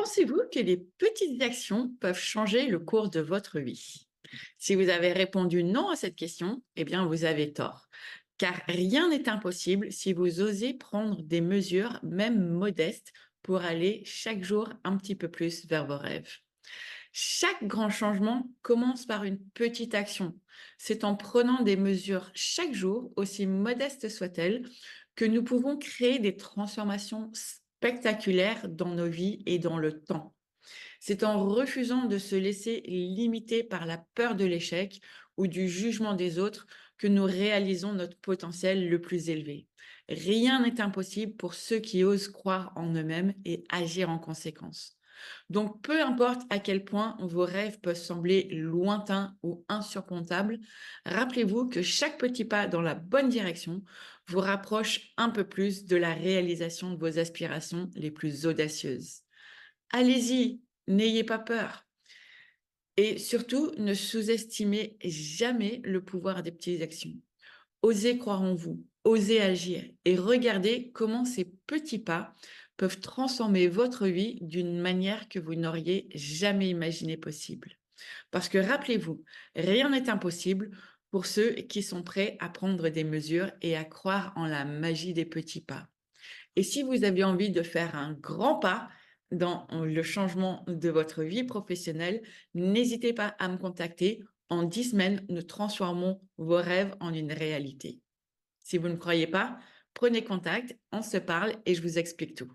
Pensez-vous que les petites actions peuvent changer le cours de votre vie? Si vous avez répondu non à cette question, eh bien vous avez tort. Car rien n'est impossible si vous osez prendre des mesures, même modestes, pour aller chaque jour un petit peu plus vers vos rêves. Chaque grand changement commence par une petite action. C'est en prenant des mesures chaque jour, aussi modestes soient-elles, que nous pouvons créer des transformations spectaculaires dans nos vies et dans le temps. C'est en refusant de se laisser limiter par la peur de l'échec ou du jugement des autres que nous réalisons notre potentiel le plus élevé. Rien n'est impossible pour ceux qui osent croire en eux-mêmes et agir en conséquence. Donc, peu importe à quel point vos rêves peuvent sembler lointains ou insurmontables, rappelez-vous que chaque petit pas dans la bonne direction vous rapproche un peu plus de la réalisation de vos aspirations les plus audacieuses. Allez-y, n'ayez pas peur. Et surtout, ne sous-estimez jamais le pouvoir des petites actions. Osez croire en vous, osez agir et regardez comment ces petits pas peuvent transformer votre vie d'une manière que vous n'auriez jamais imaginé possible. Parce que rappelez-vous, rien n'est impossible pour ceux qui sont prêts à prendre des mesures et à croire en la magie des petits pas. Et si vous avez envie de faire un grand pas dans le changement de votre vie professionnelle, n'hésitez pas à me contacter. En 10 semaines, nous transformons vos rêves en une réalité. Si vous ne croyez pas, prenez contact, on se parle et je vous explique tout.